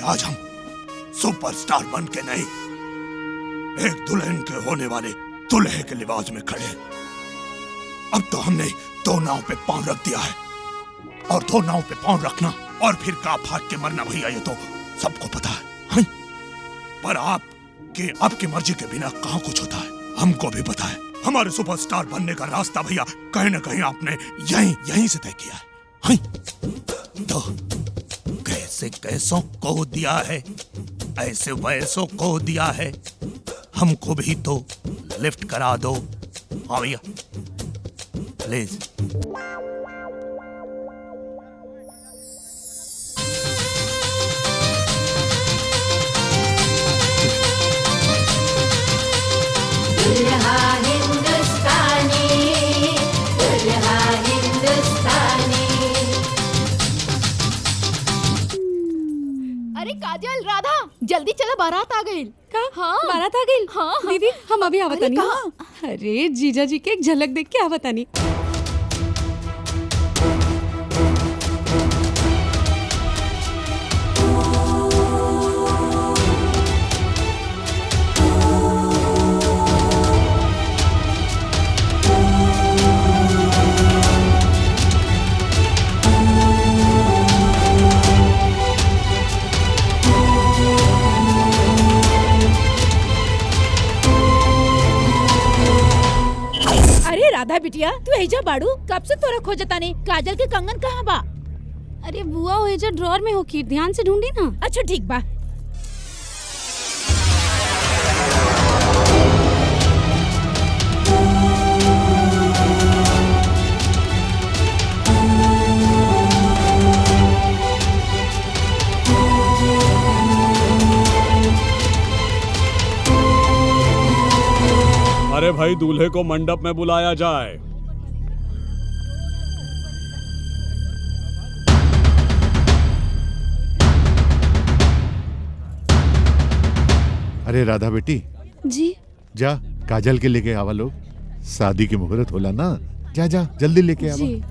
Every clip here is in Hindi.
आज हम सुपरस्टार बन के नहीं, एक दुल्हन के होने वाले दुल्हे के लिबास में खड़े। अब तो हमने दो नाव पे पांव रख दिया है, और दो नाव पे पांव रखना और फिर काप फाट के मरना भैया, ये तो सबको पता है। पर आपकी मर्जी के बिना कहाँ कुछ होता है, हमको भी पता है। हमारे सुपरस्टार बनने का रास्ता भैया कहीं ना कहीं आपने यहीं से तय किया है। तो कैसे कैसों को दिया है, ऐसे वैसों को दिया है, हमको भी तो लिफ्ट करा दो। हाँ भैया प्लीज। दुल्हा हिंदुस्तानी, दुल्हा हिंदुस्तानी। अरे काजल, राधा, जल्दी चलो, बारात आ गई। हाँ, बारात आ गई। हाँ दीदी हम अभी आवतानी। कहाँ? अरे जीजा जी के एक झलक देख के आवतानी। राधा बिटिया, तू एजा बाड़ू, कब से तोरा खोजता नहीं। काजल के कंगन कहाँ बा? अरे बुआ वो एजा ड्रॉर में होकी, ध्यान से ढूंढी ना। अच्छा ठीक बा। अरे भाई, दूल्हे को मंडप में बुलाया जाए। अरे राधा बेटी जी, जा काजल के लेके आवा लोग, शादी की मुहूर्त होला ना। जा जा जल्दी लेके आवा। जी।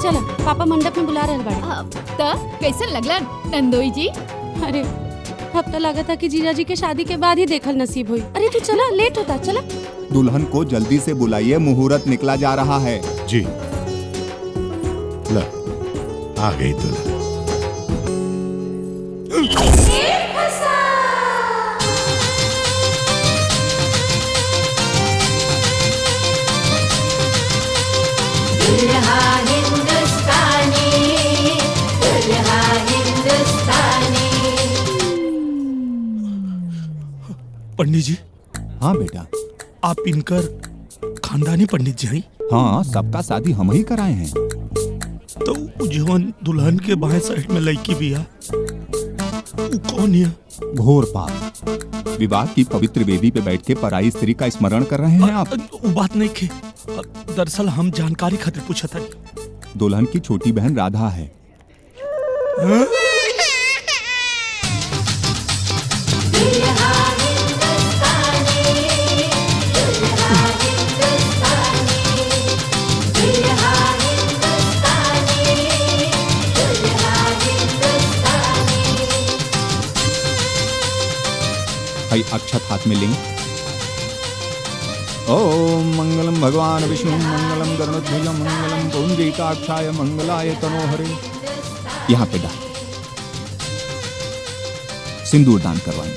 चलो पापा मंडप में बुला रहे बाड़े। तो कैसे लगला नंदोई जी? अरे अब तो लगा था कि जीजा जी के शादी के बाद ही देखल नसीब हुई। अरे तू चला, लेट होता। चला दुल्हन को जल्दी से बुलाइए, मुहूर्त निकला जा रहा है। जी ला, आ गई दुल्हन। दुल्हा हिंदुस्तानी, दुल्हा हिंदुस्तानी। पंडित जी। हाँ बेटा। आप इनकर खानदानी पंडित जी हैं? हाँ, सबका शादी हम ही कराए हैं। तो जीवन दुल्हन के बाएं साइड में लड़की भी है, वो कौन है? घोर पाप। विवाह की पवित्र वेदी पे बैठ के पराई स्त्री का स्मरण कर रहे हैं आप। वो बात नहीं खे, दरअसल हम जानकारी खातिर पूछा था। दुल्हन की छोटी बहन राधा है। भाई अक्षत हाथ में लें। ओम मंगलम भगवान विष्णु मंगलम गरुड़ध्वज मंगलम पुंडरीकाक्षाय मंगलाय तनोहरे। यहाँ पे डाल, सिंदूर दान करवाएं।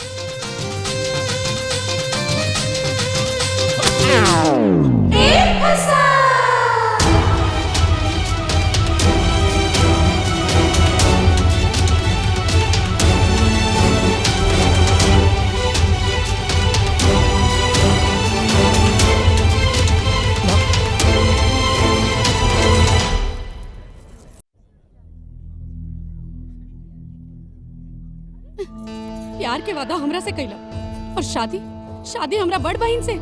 प्यार के वादा हमरा से कैला और शादी हमरा बड़ बहन से।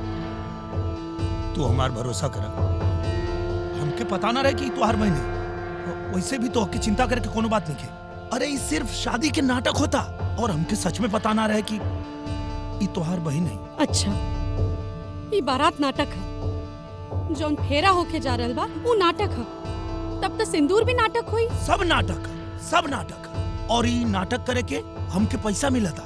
तू हमार भरोसा करा, हमके पता ना रहे कि तू हर महीने, वैसे भी तो की चिंता करे कि कोनो बात नहीं है। अरे ये सिर्फ शादी के नाटक होता, और हमके सच में पता ना रहे कि ये तोहार बहन नहीं। अच्छा, ये बारात नाटक है। जौन फेरा होके जा रहल बा वो नाटक ह। तब तो सिंदूर भी नाटक होई। सब नाटक और ये नाटक करे के हमके पैसा मिला था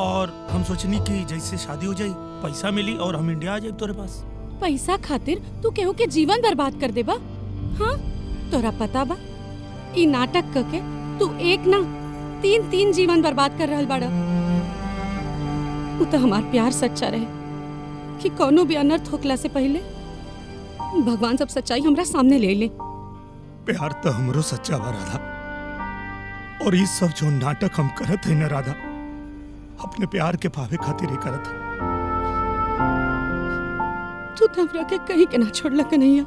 और हम सोचनी कि जैसे शादी हो जाए पैसा मिली और हम इंडिया आ जाए तोरे पास। पैसा खातिर तू केहू के जीवन बर्बाद कर देबा? हाँ, तोरा पता बा ई नाटक करके तू एक ना तीन जीवन बर्बाद कर रहल बाड़ा। वो तो हमार प्यार सच्चा रहे कि कोनो भी अनर्थ होखला से पहले भगवान सब सच्चाई हमरा सामने ले ले। प्यार तो हमरो सच्चा बा राधा, और ये सब जो नाटक हम करत है ना राधा, अपने प्यार के पावे खातिर ही करत है। तू तो हमरा के कहीं के ना छोड़ला कन्हैया।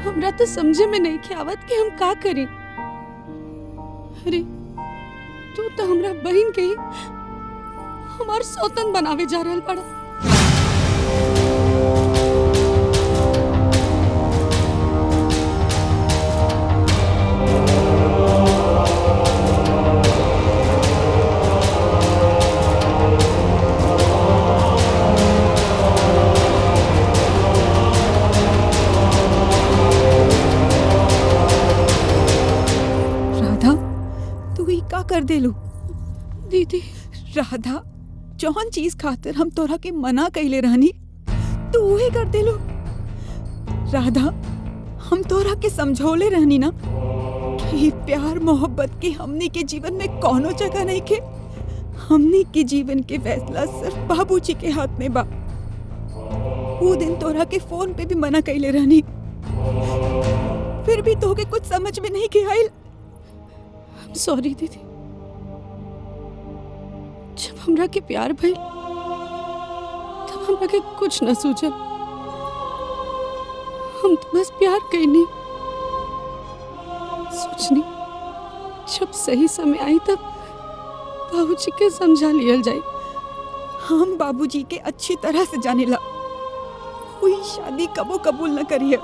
हमरा तो समझे में नहीं के आवत कि हम का करें। अरे तू तो हमरा बहन के ही हमार सौतन बनावे जा रहल बड़ा। कर देलू दीदी। राधा, जौन चीज खातिर हम तोरा के मना कइले रहनी तू उहे कर देलू। राधा, हम तोरा के समझौले रहनी ना कि प्यार मोहब्बत के हमनी के जीवन में कोनो जगह नहीं के। हमनी के जीवन के फैसला सिर्फ बाबूजी के हाथ में बा। वो दिन तोरा के फोन पे भी मना कइले रहनी, फिर भी तोके कुछ समझ में नहीं के आइल। सॉरी दीदी। जब हमरा के प्यार भइल तब हमरा के कुछ न सूझल। हम तो बस प्यार कइनी। सोचनी जब सही समय आई तब बाबूजी के समझा लियल जाए। हम बाबूजी के अच्छी तरह से जानेला, कोई शादी कबो कबूल न करिए।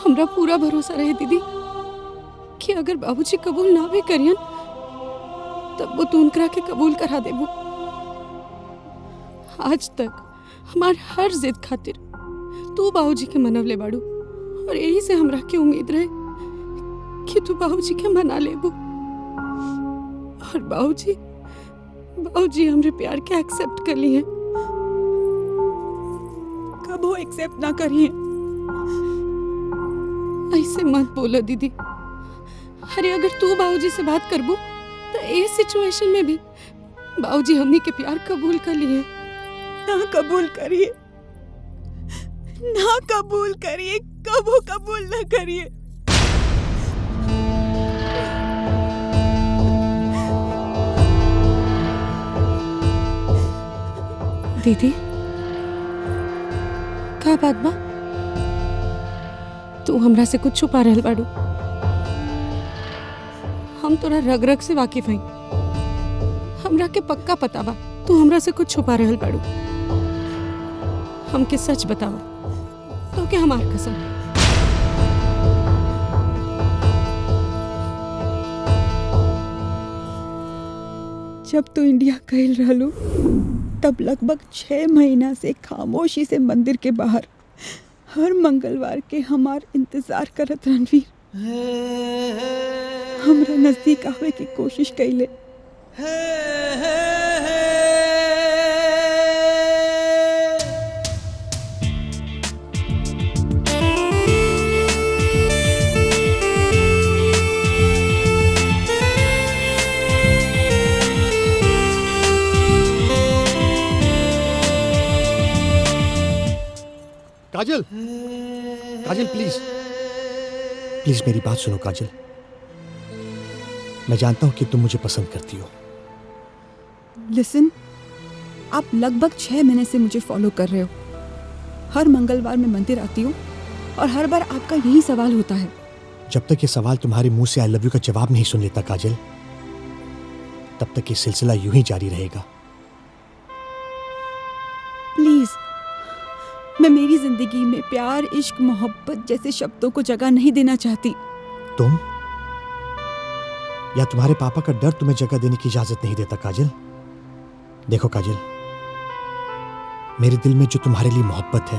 हमरा पूरा भरोसा रहे दीदी कि अगर बाबूजी कबूल ना भी करियन तब वो तू उनकरा के कबूल करा देबू। आज तक हमार हर जिद खातिर तू बाबूजी के मनवले बाड़ू, और यही से हमरा के उम्मीद रहे कि तू बाबूजी के मना लेबू। और बाबूजी हमरे प्यार के एक्सेप्ट कर लिए। कब वो एक्सेप्ट ना करिए? ऐसे मत बोलो दीदी। अरे अगर तू बाबूजी से बात करबू तो इस सिचुएशन में भी बाबूजी हमनी के प्यार कबूल कर लिए। ना कबूल करिए, ना कबूल करिए, कबो कबूल ना करिए। दीदी का बात बा? तू हमरा से कुछ छुपा रहल बाड़ू। हम तोरा रग रग से वाकिफ हई। हमरा के पक्का पता बा तू हमरा से कुछ छुपा रहल बाड़ू। हमके सच बतावा, तो के हमार कसम। जब तू इंडिया गइल रहलू तब लगभग 6 महीना से खामोशी से मंदिर के बाहर हर मंगलवार के हमार इंतजार करत रणवीर हमरा नजदीक आवे की कोशिश कइले। काजल, काजल प्लीज प्लीज मेरी बात सुनो काजल। मैं जानता हूं कि तुम मुझे पसंद करती हो। लिसन, आप लगभग 6 महीने से मुझे फॉलो कर रहे हो। हर मंगलवार मैं मंदिर आती हूँ और हर बार आपका यही सवाल होता है। जब तक ये सवाल तुम्हारे मुंह से आई लव यू का जवाब नहीं सुन लेता काजल, तब तक ये सिलसिला यूं ही जारी रहेगा। प्लीज, मैं मेरी जिंदगी में प्यार, इश्क, मोहब्बत जैसे शब्दों को जगह नहीं देना चाहती। तुम या तुम्हारे पापा का डर तुम्हें जगह देने की इजाजत नहीं देता काजल। देखो काजल, मेरे दिल में जो तुम्हारे लिए मोहब्बत है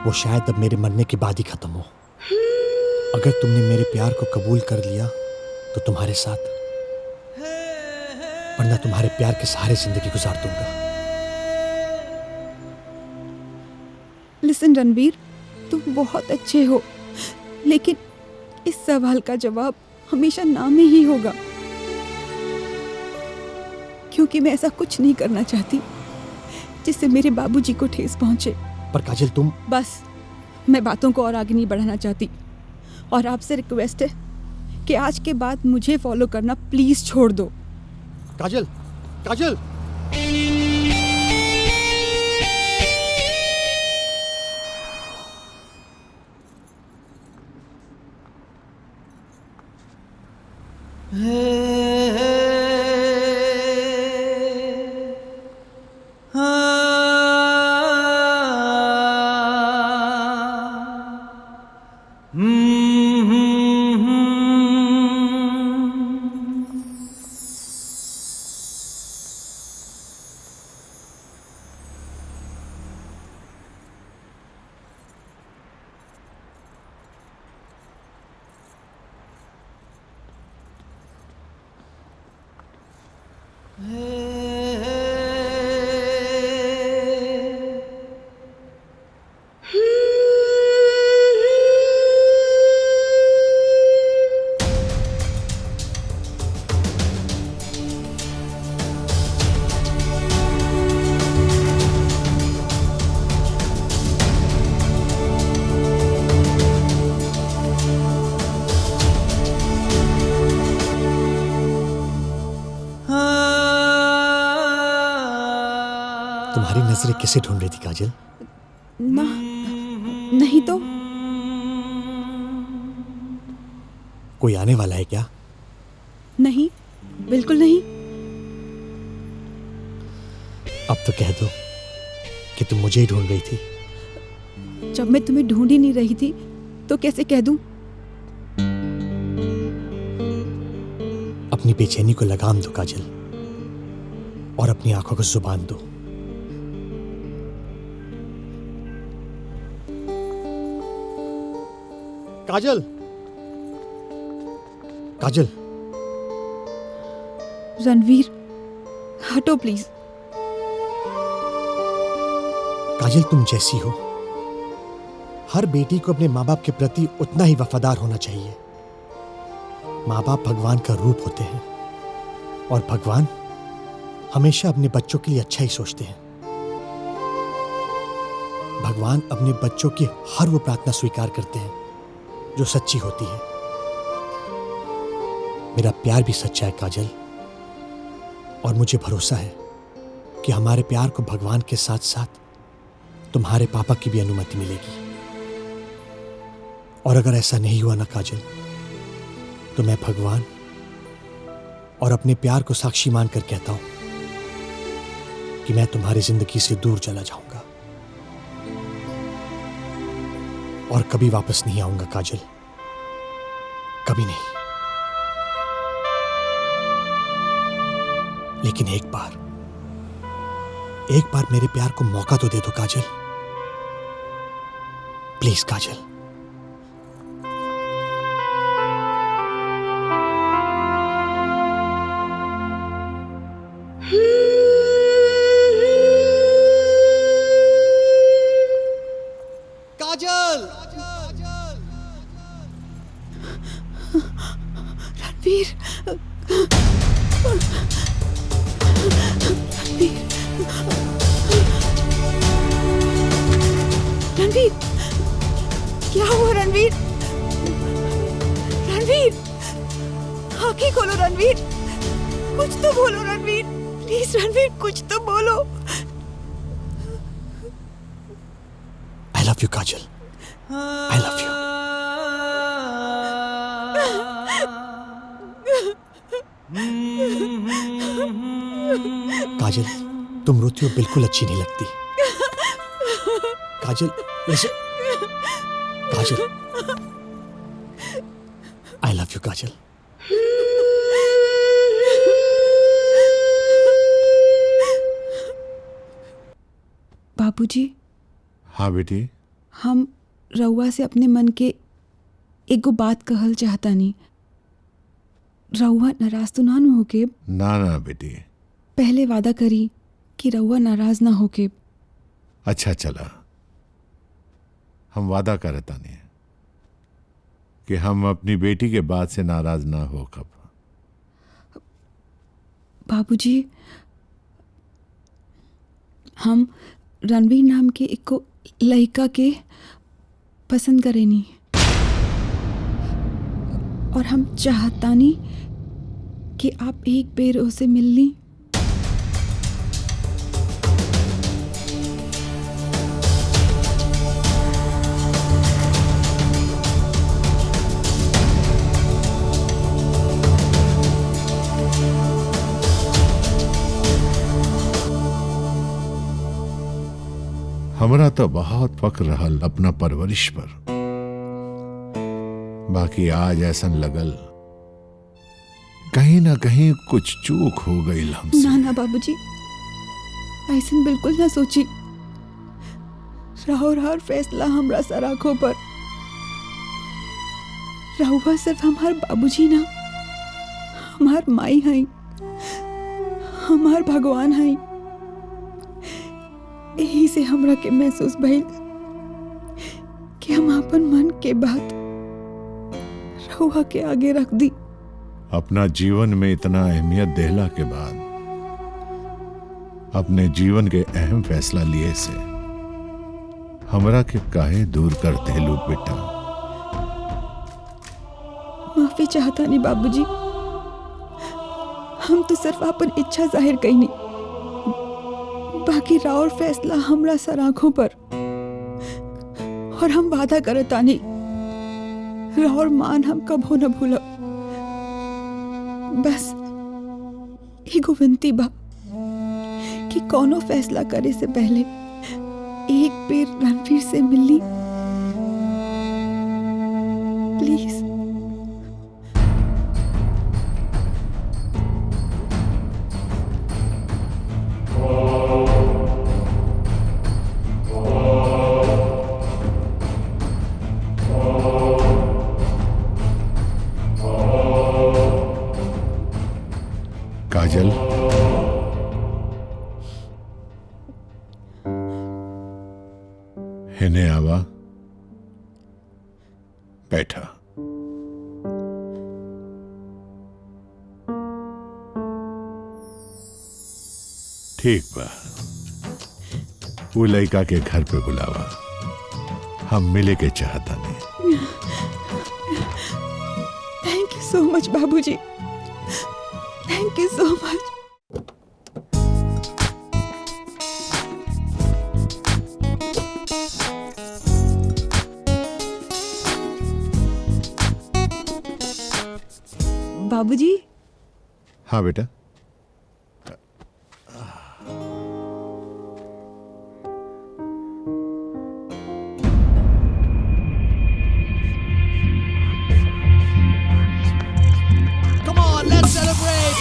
वो शायद अब मेरे मरने के बाद ही खत्म हो। अगर तुमने मेरे प्यार को कबूल कर लिया तो तुम्हारे साथ, वरना तुम्हारे प्यार के सहारे जिंदगी गुजार दूंगा। लिसन रणवीर, तुम बहुत अच्छे हो, लेकिन इस सवाल का जवाब हमेशा ना में ही होगा, क्योंकि मैं ऐसा कुछ नहीं करना चाहती जिससे मेरे बाबूजी को ठेस पहुंचे। पर काजल तुम... बस, मैं बातों को और आगे नहीं बढ़ाना चाहती और आपसे रिक्वेस्ट है कि आज के बाद मुझे फॉलो करना प्लीज छोड़ दो। काजल, काजल! तुम्हारी नजरें किसे ढूंढ रही थी काजल? ना, नहीं तो। कोई आने वाला है क्या? नहीं, बिल्कुल नहीं। अब तो कह दो कि तुम मुझे ही ढूंढ रही थी। जब मैं तुम्हें ढूंढ ही नहीं रही थी तो कैसे कह दूं? अपनी बेचैनी को लगाम दो काजल, और अपनी आंखों को जुबान दो। काजल, काजल! रणवीर, हटो प्लीज। काजल, तुम जैसी हो, हर बेटी को अपने माँ बाप के प्रति उतना ही वफादार होना चाहिए। माँ बाप भगवान का रूप होते हैं और भगवान हमेशा अपने बच्चों के लिए अच्छा ही सोचते हैं। भगवान अपने बच्चों की हर वो प्रार्थना स्वीकार करते हैं जो सच्ची होती है। मेरा प्यार भी सच्चा है काजल, और मुझे भरोसा है कि हमारे प्यार को भगवान के साथ साथ तुम्हारे पापा की भी अनुमति मिलेगी। और अगर ऐसा नहीं हुआ ना काजल, तो मैं भगवान और अपने प्यार को साक्षी मानकर कहता हूं कि मैं तुम्हारी जिंदगी से दूर चला जाऊंगा और कभी वापस नहीं आऊंगा काजल, कभी नहीं। लेकिन एक बार मेरे प्यार को मौका तो दे दो काजल, प्लीज काजल। काजल! रणवीर, रणवीर, क्या हुआ रणवीर? रणवीर, आंखें खोलो रणवीर, कुछ तो बोलो रणवीर, प्लीज रणवीर, कुछ तो बोलो। I love you Kajal, I love you। काजल, तुम रोती हो बिल्कुल अच्छी नहीं लगती। काजल, ऐसे काजल, I love you काजल। बाबूजी, हाँ बेटी। हम रउआ से अपने मन के एगो बात कहल चाहतानी। रउआ नाराज तो ना न होके? ना ना बेटी। पहले वादा करी कि रउआ नाराज ना होके। अच्छा चला, हम वादा करता नहीं कि हम अपनी बेटी के बात से नाराज ना हो कब। बाबूजी, हम रणवीर नाम के एक लड़का के पसंद करेनी और हम चाहतानी कि आप एक बेर उसे मिल ली। हमरा तो बहुत फक्र रहल अपना परवरिश पर, बाकी आज ऐसन लगल कहीं ना कहीं कुछ चूक हो गई हमसे। ना ना बाबूजी, ऐसा बिल्कुल ना सोची। राहुल हर फैसला हमरा सर आंखों पर। राहुआ सिर्फ हमार बाबूजी ना, हमार माई हैं, हमार भगवान हैं। यही से हमरा के महसूस भइल कि हम अपन मन के बात राहुआ के आगे रख दी। अपना जीवन में इतना अहमियत देहला के बाद अपने जीवन के अहम फैसला लिए से हमरा के काहे दूर कर देलू बेटा? माफी चाहता नहीं बाबूजी, हम तो सिर्फ अपन इच्छा जाहिर कईनी। बाकी राउर फैसला हमरा सर आंखों पर, और हम वादा करता नहीं राउर मान हम कबो न भूलब। बस एगो विनती बा कि कोनो फैसला करे से पहले एक बेर रणवीर से मिलनी प्लीज। काजल, हिने आवा, बैठा। ठीक बा, वो लड़का के घर पे बुलावा, हम मिले के चाहता नहीं। थैंक यू सो मच बाबूजी, थैंक यू सो मच। बाबूजी। हाँ बेटा। Come on, let's celebrate!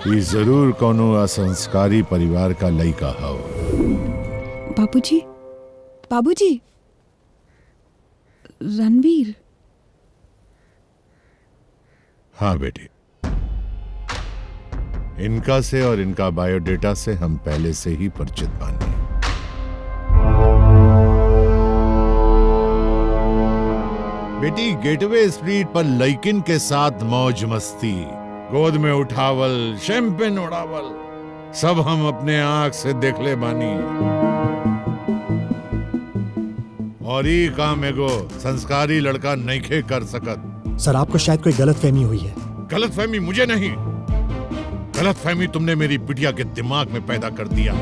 ये जरूर कोनो असंस्कारी परिवार का लड़का हो। बाबूजी, बाबूजी, रणवीर। हाँ बेटी, इनका से और इनका बायोडेटा से हम पहले से ही परिचित बानी। बेटी, गेटवे स्ट्रीट पर लड़किन के साथ मौज मस्ती, गोद में उठावल, शैंपेन उड़ावल, सब हम अपने आंख से देख ले बानी। और ये काम एगो संस्कारी लड़का नइखे कर सकत। सर, आपको शायद कोई गलतफहमी हुई है। गलतफहमी मुझे नहीं, गलतफहमी तुमने मेरी बिटिया के दिमाग में पैदा कर दिया।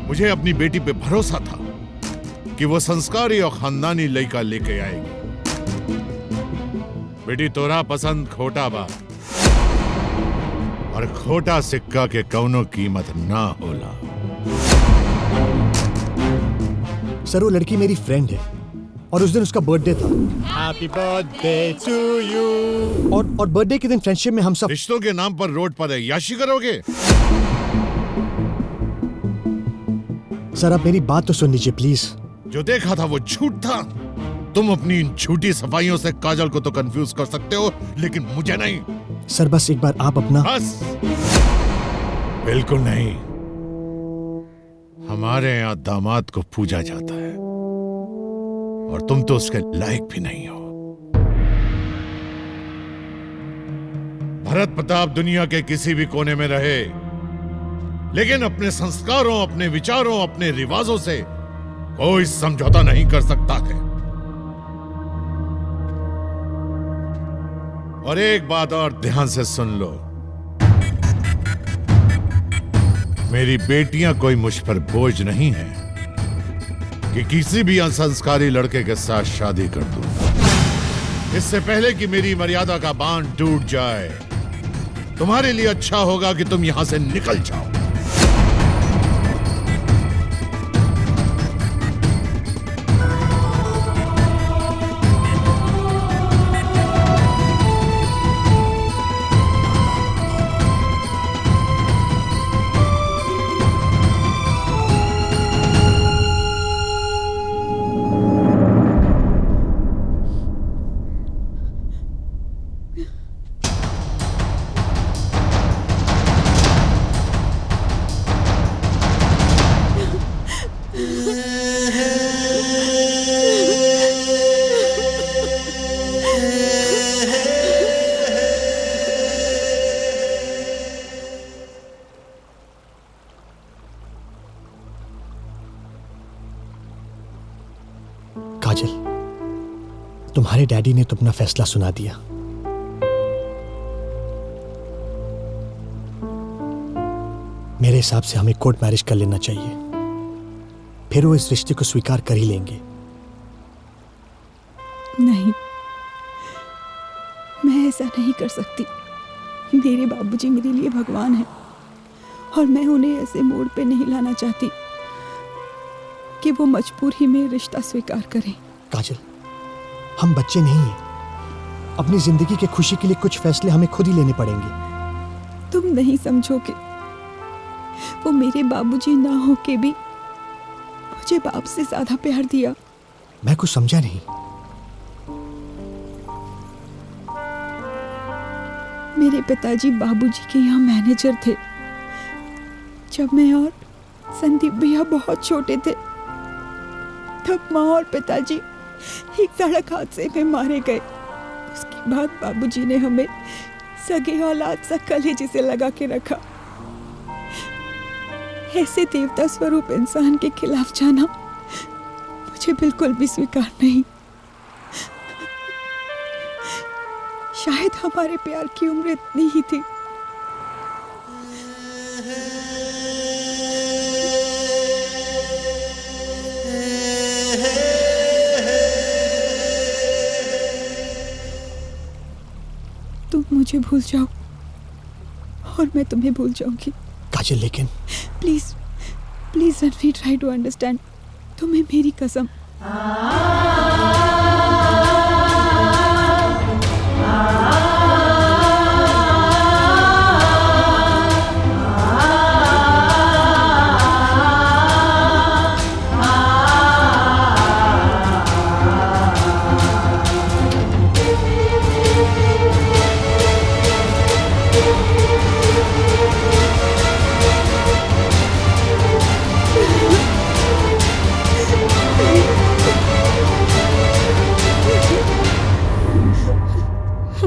मुझे अपनी बेटी पे भरोसा था कि वो संस्कारी और खानदानी लड़का लेके आएगी। बेटी, तोरा पसंद खोटा बा, और खोटा सिक्का के कौनो कीमत ना होला। सर, वो लड़की मेरी फ्रेंड है, और उस दिन उसका बर्थडे था। Happy birthday to you. और बर्थडे के दिन फ्रेंडशिप में हम सब रिश्तों के नाम पर रोड पर याशी करोगे? सर आप मेरी बात तो सुन लीजिए प्लीज। जो देखा था वो झूठ था। तुम अपनी इन झूठी सफाइयों से काजल को तो कंफ्यूज कर सकते हो, लेकिन मुझे नहीं। सर बस एक बार आप अपना। बस बिल्कुल नहीं। हमारे यहाँ दामाद को पूजा जाता है और तुम तो उसके लायक भी नहीं हो। भरत प्रताप दुनिया के किसी भी कोने में रहे, लेकिन अपने संस्कारों, अपने विचारों, अपने रिवाजों से कोई समझौता नहीं कर सकता है। और एक बात और ध्यान से सुन लो, मेरी बेटियां कोई मुझ पर बोझ नहीं है कि किसी भी असंस्कारी लड़के के साथ शादी कर दूं। इससे पहले कि मेरी मर्यादा का बांध टूट जाए, तुम्हारे लिए अच्छा होगा कि तुम यहां से निकल जाओ। काजल, तुम्हारे डैडी ने तो अपना फैसला सुना दिया। मेरे हिसाब से हमें कोर्ट मैरिज कर लेना चाहिए, फिर वो इस रिश्ते को स्वीकार कर ही लेंगे। नहीं, मैं ऐसा नहीं कर सकती। मेरे बाबूजी मेरे लिए भगवान है और मैं उन्हें ऐसे मोड़ पे नहीं लाना चाहती कि वो मजबूरी में रिश्ता स्वीकार करें। काजल, हम बच्चे नहीं हैं। अपनी जिंदगी की खुशी के लिए कुछ फैसले हमें खुद ही लेने पड़ेंगे। तुम नहीं समझोगे, वो मेरे बाबूजी ना होके भी मुझे बाप से ज्यादा प्यार दिया। मैं कुछ समझा नहीं। मेरे पिताजी बाबूजी के यहाँ मैनेजर थे जब मैं और संदीप भैया बहुत छोटे थे। तब माँ और पिताजी एक सड़क हादसे में मारे गए। उसके बाद बाबूजी ने हमें सगे औलाद सा कलेजे से लगा के रखा। ऐसे देवता स्वरूप इंसान के खिलाफ जाना मुझे बिल्कुल भी स्वीकार नहीं। शायद हमारे प्यार की उम्र इतनी ही थी। तुम मुझे भूल जाओ और मैं तुम्हें भूल जाऊंगी। काजल, लेकिन please please Ranveer, try to understand. तुम्हें मेरी कसम।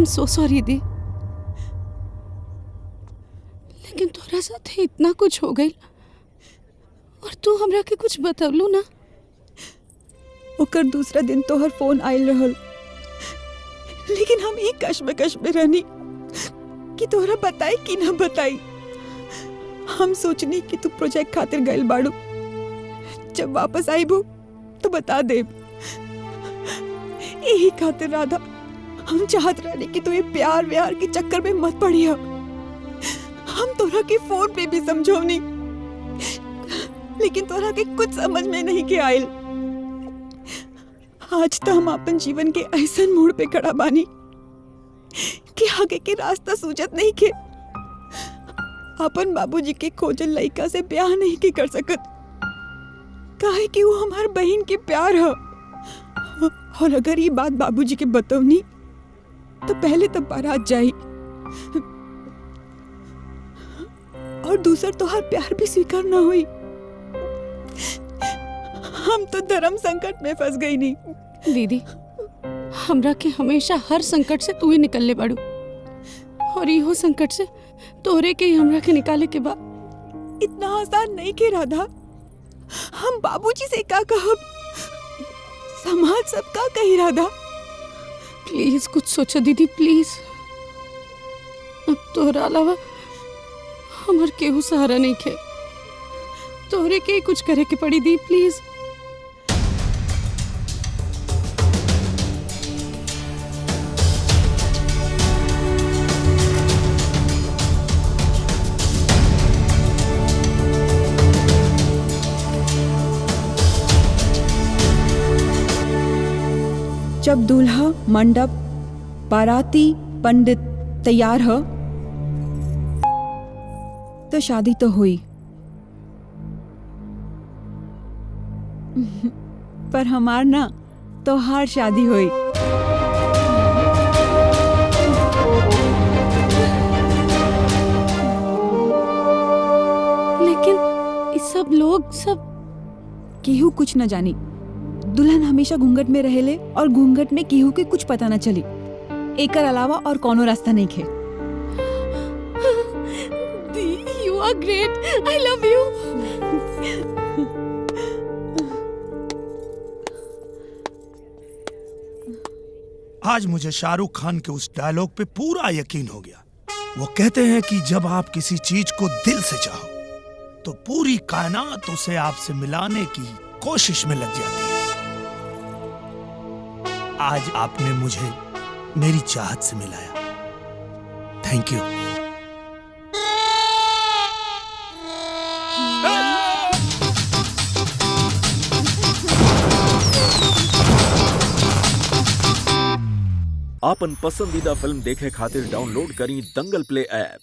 सो सॉरी दी, लेकिन तोरा साथे इतना कुछ हो गई और तू हमरा के कुछ बतवलू ना। ओकर दूसरा दिन तोहर फोन आयल रहल, लेकिन हम एक कश्मकश में रहनी कि तोहरा बताई कि ना बताई। हम सोचनी कि तू प्रोजेक्ट खातिर गइल बाड़ू, जब वापस आईबू तो बता दे। यही खातिर राधा, हम चाहत रहने कि तू ये प्यार व्यार के चक्कर में मत पड़िया। हम तोरा के फोन पे भी समझौनी, लेकिन तोरा के कुछ समझ में नहीं के आयल। आज तो हम अपन जीवन के ऐसा मोड़ पे खड़ा बानी कि आगे के रास्ता सूझत नहीं के। अपन बाबूजी के खोजल लड़का से ब्याह नहीं के कर सकत, काहे कि वो हमार बहन के प्यार है। और अगर ये बात बाबूजी के बतवनी तो पहले तो बारात जाई और दूसर तोहार प्यार भी स्वीकार ना हुई। हम तो धर्म संकट में फंस गई नहीं। दीदी, हमरा के हमेशा हर संकट से तू ही निकलले बाड़ू, और इहो संकट से तोरे के ही हमरा के निकाले के बा। इतना आसान नहीं के राधा। हम बाबूजी से का कहब, समाज सब का कही राधा। प्लीज कुछ सोचो दीदी, प्लीज। अब तोहरा अलावा हमर केहू सहारा नहीं खे, तोहरे के ही कुछ करे के पड़ी दी, प्लीज। जब दूल्हा, मंडप, बाराती, पंडित तैयार हो तो शादी तो हुई। पर हमार ना तो हार शादी हुई। लेकिन इस सब लोग सब केहू कुछ न जानी। दुल्हन हमेशा घूंघट में रहेले और घूंघट में केहू के कुछ पता न चली। एकर अलावा और कोनो रास्ता नहीं खे। दी, you are great, I love you. आज मुझे शाहरुख खान के उस डायलॉग पे पूरा यकीन हो गया। वो कहते हैं कि जब आप किसी चीज को दिल से चाहो तो पूरी कायनात उसे आपसे मिलाने की कोशिश में लग जाती है। आज आपने मुझे मेरी चाहत से मिलाया। Thank you. आपन पसंदीदा फिल्म देखे खातिर डाउनलोड करी दंगल प्ले ऐप।